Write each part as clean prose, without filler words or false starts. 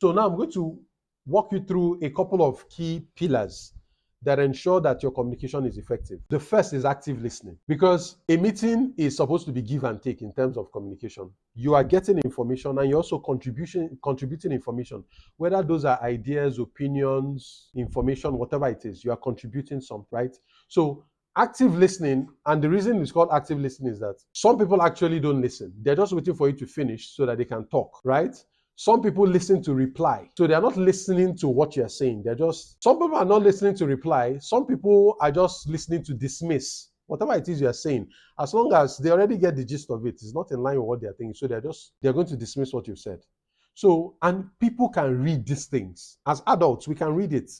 So now I'm going to walk you through a couple of key pillars that ensure that your communication is effective. The first is active listening, because a meeting is supposed to be give and take in terms of communication. You are getting information and you're also contributing information, whether those are ideas, opinions, information, whatever it is, you are contributing some, right? So active listening, and the reason it's called active listening is that some people actually don't listen. They're just waiting for you to finish so that they can talk, right? Some people listen to reply. So they're not listening to what you're saying. Some people are not listening to reply. Some people are just listening to dismiss whatever it is you're saying. As long as they already get the gist of it, it's not in line with what they're thinking. So they're going to dismiss what you've said. So, and people can read these things. As adults, we can read it,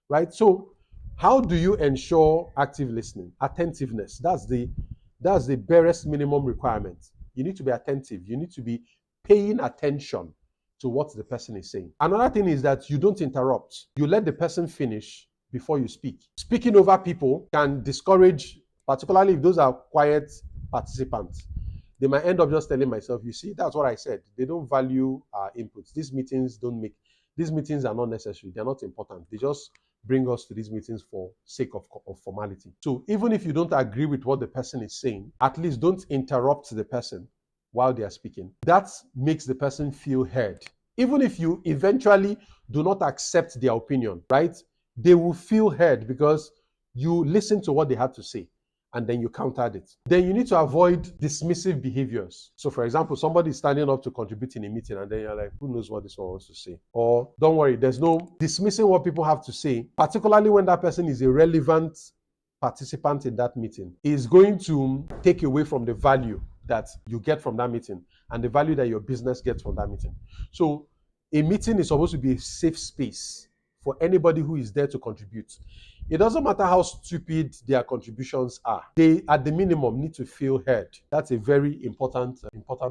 right? So how do you ensure active listening? Attentiveness. That's the barest minimum requirement. You need to be attentive. You need to be paying attention to what the person is saying. Another thing is that you don't interrupt. You let the person finish before you speak. Speaking over people can discourage, particularly if those are quiet participants. They might end up just telling myself, you see, that's what I said. They don't value our inputs. These meetings are not necessary. They're not important. They just bring us to these meetings for sake of formality. So even if you don't agree with what the person is saying, at least don't interrupt the person while they are speaking. That makes the person feel heard. Even if you eventually do not accept their opinion, right? They will feel heard because you listened to what they had to say and then you countered it. Then you need to avoid dismissive behaviors. So for example, somebody is standing up to contribute in a meeting and then you're like, who knows what this one wants to say? Or don't worry, there's no dismissing what people have to say, particularly when that person is a relevant participant in that meeting, is going to take away from the value that you get from that meeting and the value that your business gets from that meeting. So a meeting is supposed to be a safe space for anybody who is there to contribute. It doesn't matter how stupid their contributions are. They, at the minimum, need to feel heard. That's a very important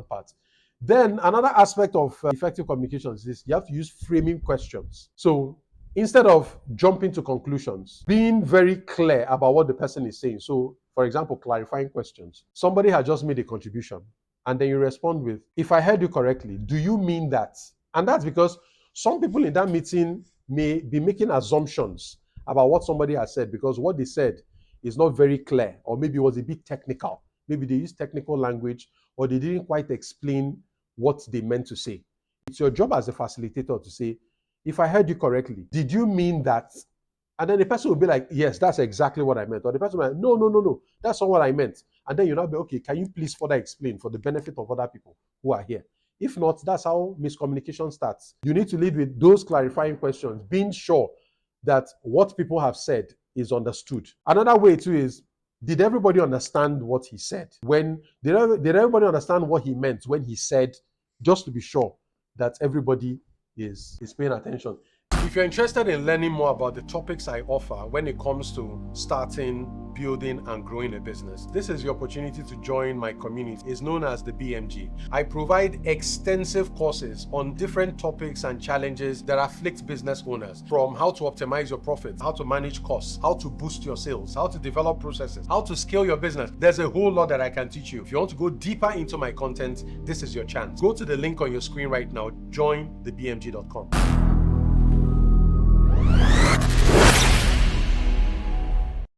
part. Then another aspect of effective communications is you have to use framing questions. So instead of jumping to conclusions, being very clear about what the person is saying. So for example, clarifying questions. Somebody has just made a contribution and then you respond with, if I heard you correctly, do you mean that? And that's because some people in that meeting may be making assumptions about what somebody has said because what they said is not very clear, or maybe it was a bit technical. Maybe they used technical language or they didn't quite explain what they meant to say. It's your job as a facilitator to say, if I heard you correctly, did you mean that? And then the person will be like, yes, that's exactly what I meant. Or the person will be like, no, that's not what I meant. And then you'll not be, okay, can you please further explain for the benefit of other people who are here? If not, that's how miscommunication starts. You need to lead with those clarifying questions, being sure that what people have said is understood. Another way too is, did everybody understand what he said? Did everybody understand what he meant when he said, just to be sure that everybody is paying attention. If you're interested in learning more about the topics I offer when it comes to starting, building, and growing a business, this is your opportunity to join my community. It's known as the BMG. I provide extensive courses on different topics and challenges that afflict business owners, from how to optimize your profits, how to manage costs, how to boost your sales, how to develop processes, how to scale your business. There's a whole lot that I can teach you. If you want to go deeper into my content, this is your chance. Go to the link on your screen right now, jointhebmg.com.